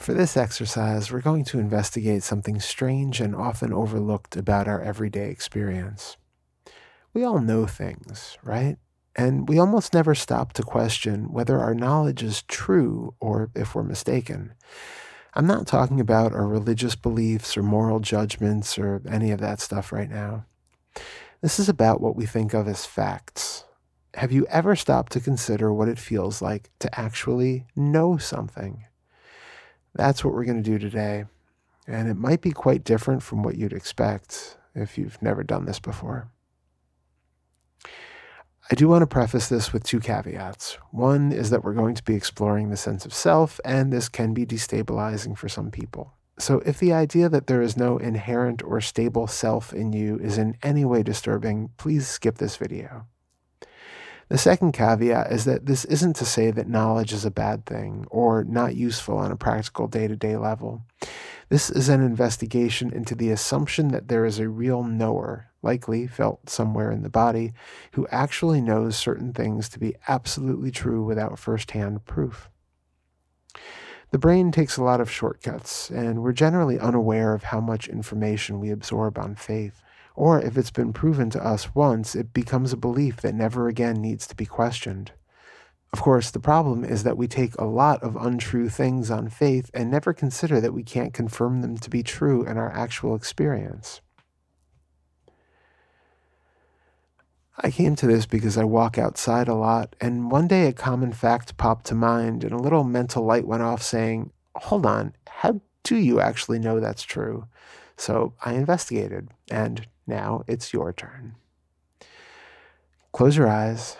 For this exercise, we're going to investigate something strange and often overlooked about our everyday experience. We all know things, right? And we almost never stop to question whether our knowledge is true or if we're mistaken. I'm not talking about our religious beliefs or moral judgments or any of that stuff right now. This is about what we think of as facts. Have you ever stopped to consider what it feels like to actually know something? That's what we're going to do today, and it might be quite different from what you'd expect if you've never done this before. I do want to preface this with two caveats. One is that we're going to be exploring the sense of self, and this can be destabilizing for some people. So if the idea that there is no inherent or stable self in you is in any way disturbing, please skip this video. The second caveat is that this isn't to say that knowledge is a bad thing or not useful on a practical day-to-day level. This is an investigation into the assumption that there is a real knower, likely felt somewhere in the body, who actually knows certain things to be absolutely true without first-hand proof. The brain takes a lot of shortcuts, and we're generally unaware of how much information we absorb on faith. Or if it's been proven to us once, it becomes a belief that never again needs to be questioned. Of course, the problem is that we take a lot of untrue things on faith and never consider that we can't confirm them to be true in our actual experience. I came to this because I walk outside a lot, and one day a common fact popped to mind, and a little mental light went off saying, hold on, how do you actually know that's true? So I investigated, and now it's your turn. Close your eyes.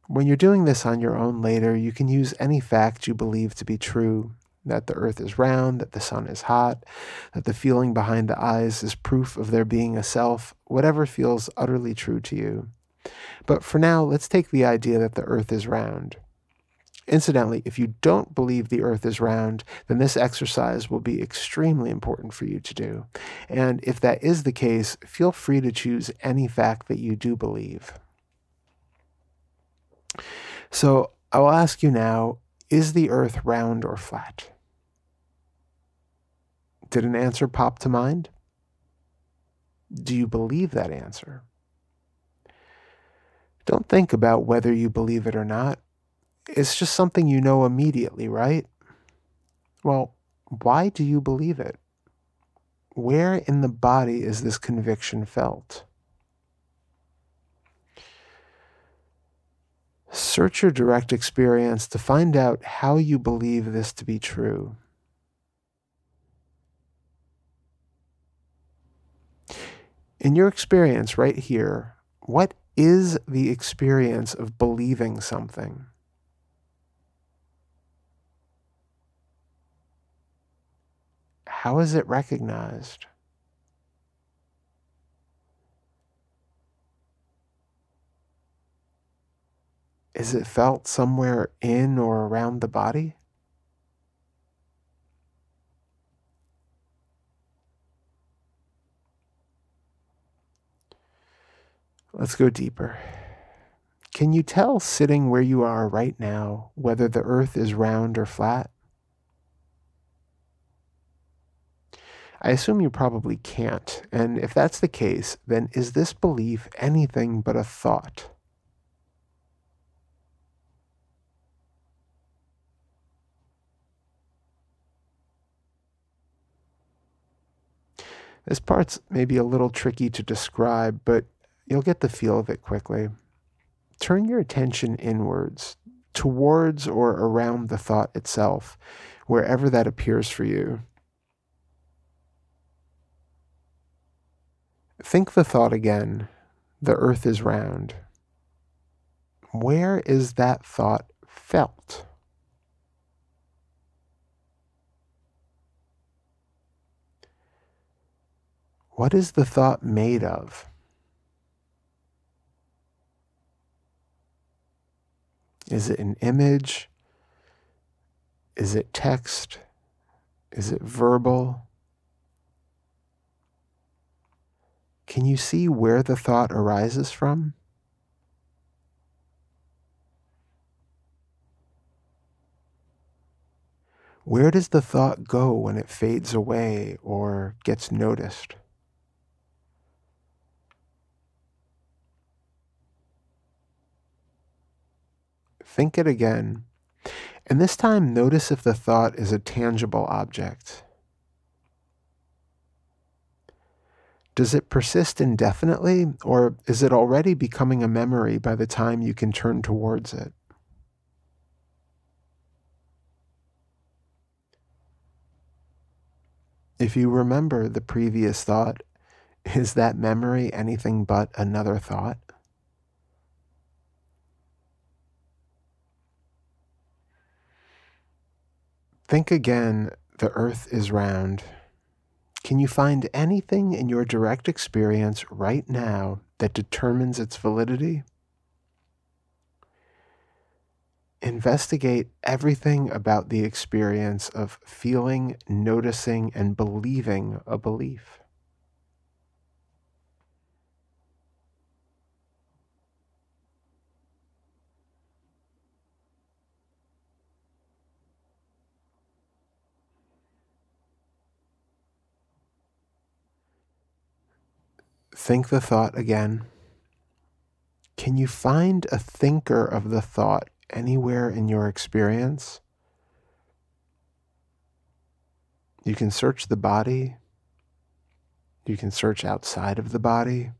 When you're doing this on your own later, you can use any fact you believe to be true, that the earth is round, that the sun is hot, that the feeling behind the eyes is proof of there being a self, whatever feels utterly true to you. But for now, let's take the idea that the earth is round. Incidentally, if you don't believe the earth is round, then this exercise will be extremely important for you to do. And if that is the case, feel free to choose any fact that you do believe. So I will ask you now, is the earth round or flat? Did an answer pop to mind? Do you believe that answer? Don't think about whether you believe it or not. It's just something you know immediately, right? Well, why do you believe it? Where in the body is this conviction felt? Search your direct experience to find out how you believe this to be true. In your experience right here, what is the experience of believing something? How is it recognized? Is it felt somewhere in or around the body? Let's go deeper. Can you tell sitting where you are right now whether the earth is round or flat? I assume you probably can't, and if that's the case, then is this belief anything but a thought? This part's maybe a little tricky to describe, but you'll get the feel of it quickly. Turn your attention inwards, towards or around the thought itself, wherever that appears for you. Think the thought again. The earth is round. Where is that thought felt? What is the thought made of? Is it an image? Is it text? Is it verbal? Can you see where the thought arises from? Where does the thought go when it fades away or gets noticed? Think it again, and this time notice if the thought is a tangible object. Does it persist indefinitely, or is it already becoming a memory by the time you can turn towards it? If you remember the previous thought, is that memory anything but another thought? Think again, the earth is round. Can you find anything in your direct experience right now that determines its validity? Investigate everything about the experience of feeling, noticing, and believing a belief. Think the thought again. Can you find a thinker of the thought anywhere in your experience? You can search the body. You can search outside of the body.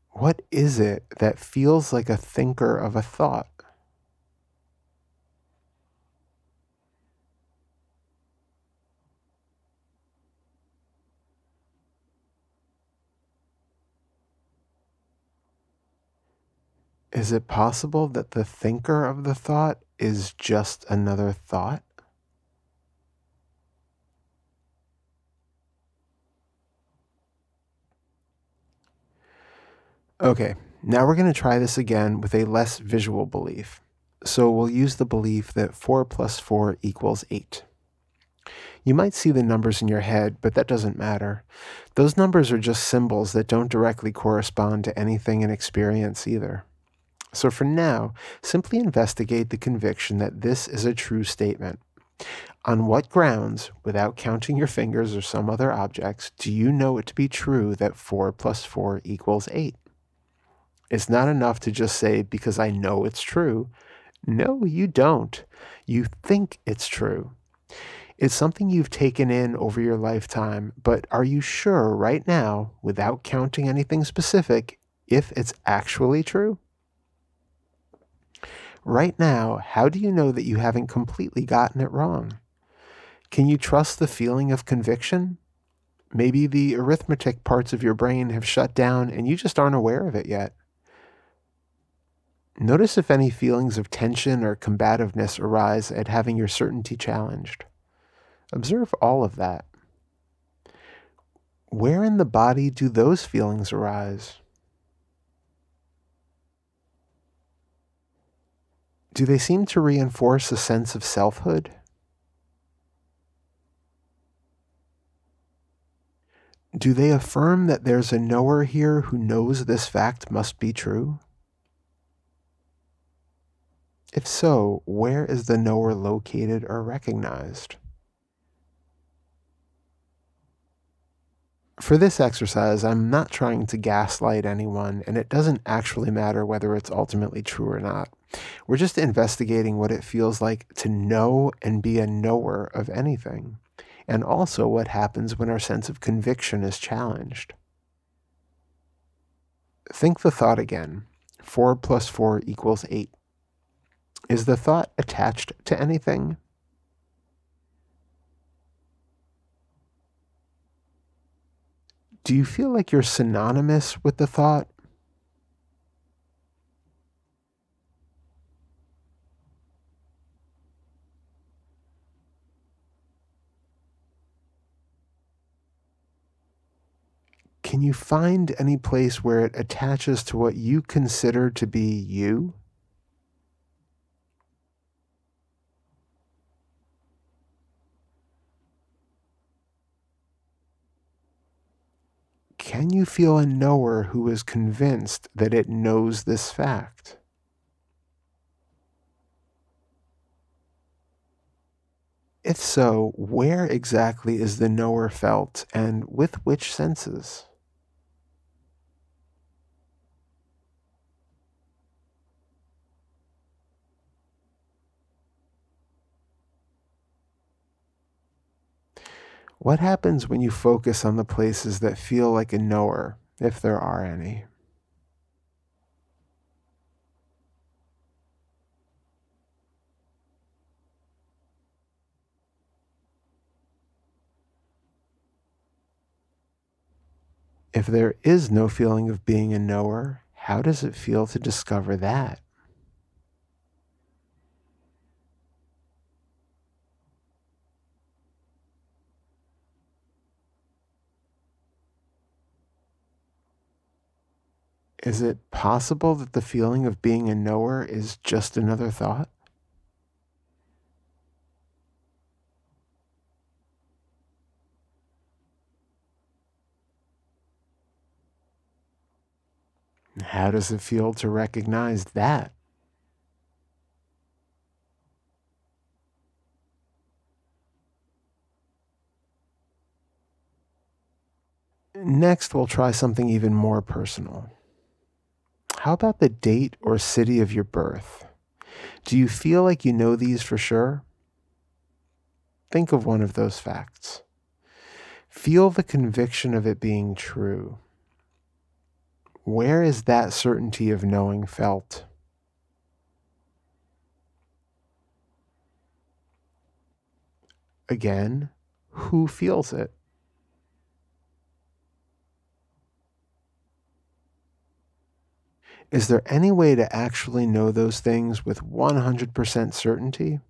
What is it that feels like a thinker of a thought? Is it possible that the thinker of the thought is just another thought? Okay, now we're going to try this again with a less visual belief. So we'll use the belief that 4 plus 4 equals 8. You might see the numbers in your head, but that doesn't matter. Those numbers are just symbols that don't directly correspond to anything in experience either. So for now, simply investigate the conviction that this is a true statement. On what grounds, without counting your fingers or some other objects, do you know it to be true that 4 plus 4 equals 8? It's not enough to just say, because I know it's true. No, you don't. You think it's true. It's something you've taken in over your lifetime, but are you sure right now, without counting anything specific, if it's actually true? Right now, how do you know that you haven't completely gotten it wrong? Can you trust the feeling of conviction? Maybe the arithmetic parts of your brain have shut down and you just aren't aware of it yet. Notice if any feelings of tension or combativeness arise at having your certainty challenged. Observe all of that. Where in the body do those feelings arise? Do they seem to reinforce a sense of selfhood? Do they affirm that there's a knower here who knows this fact must be true? If so, where is the knower located or recognized? For this exercise, I'm not trying to gaslight anyone, and it doesn't actually matter whether it's ultimately true or not. We're just investigating what it feels like to know and be a knower of anything, and also what happens when our sense of conviction is challenged. Think the thought again. 4 plus 4 equals 8. Is the thought attached to anything? Do you feel like you're synonymous with the thought? Can you find any place where it attaches to what you consider to be you? Can you feel a knower who is convinced that it knows this fact? If so, where exactly is the knower felt and with which senses? What happens when you focus on the places that feel like a knower, if there are any? If there is no feeling of being a knower, how does it feel to discover that? Is it possible that the feeling of being a knower is just another thought? How does it feel to recognize that? Next, we'll try something even more personal. How about the date or city of your birth? Do you feel like you know these for sure? Think of one of those facts. Feel the conviction of it being true. Where is that certainty of knowing felt? Again, who feels it? Is there any way to actually know those things with 100% certainty?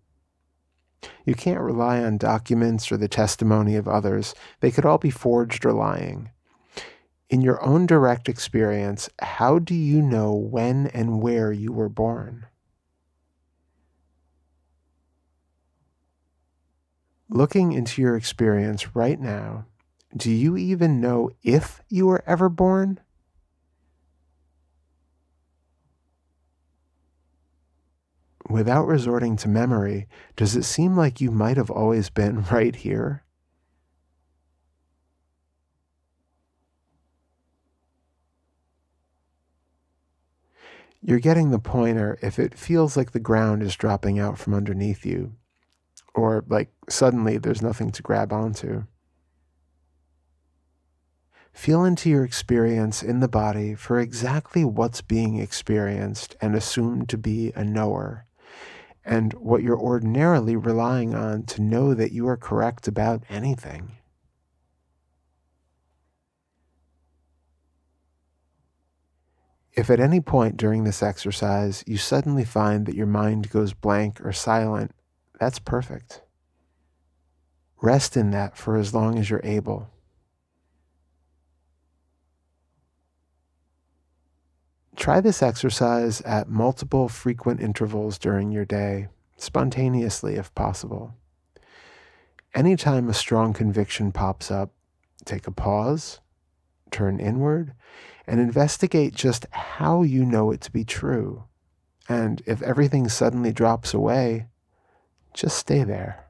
You can't rely on documents or the testimony of others. They could all be forged or lying. In your own direct experience, how do you know when and where you were born? Looking into your experience right now, do you even know if you were ever born? Without resorting to memory, does it seem like you might have always been right here? You're getting the pointer if it feels like the ground is dropping out from underneath you, or like suddenly there's nothing to grab onto. Feel into your experience in the body for exactly what's being experienced and assumed to be a knower, and what you're ordinarily relying on to know that you are correct about anything. If at any point during this exercise you suddenly find that your mind goes blank or silent, that's perfect. Rest in that for as long as you're able. Try this exercise at multiple frequent intervals during your day, spontaneously if possible. Anytime a strong conviction pops up, take a pause, turn inward, and investigate just how you know it to be true. And if everything suddenly drops away, just stay there.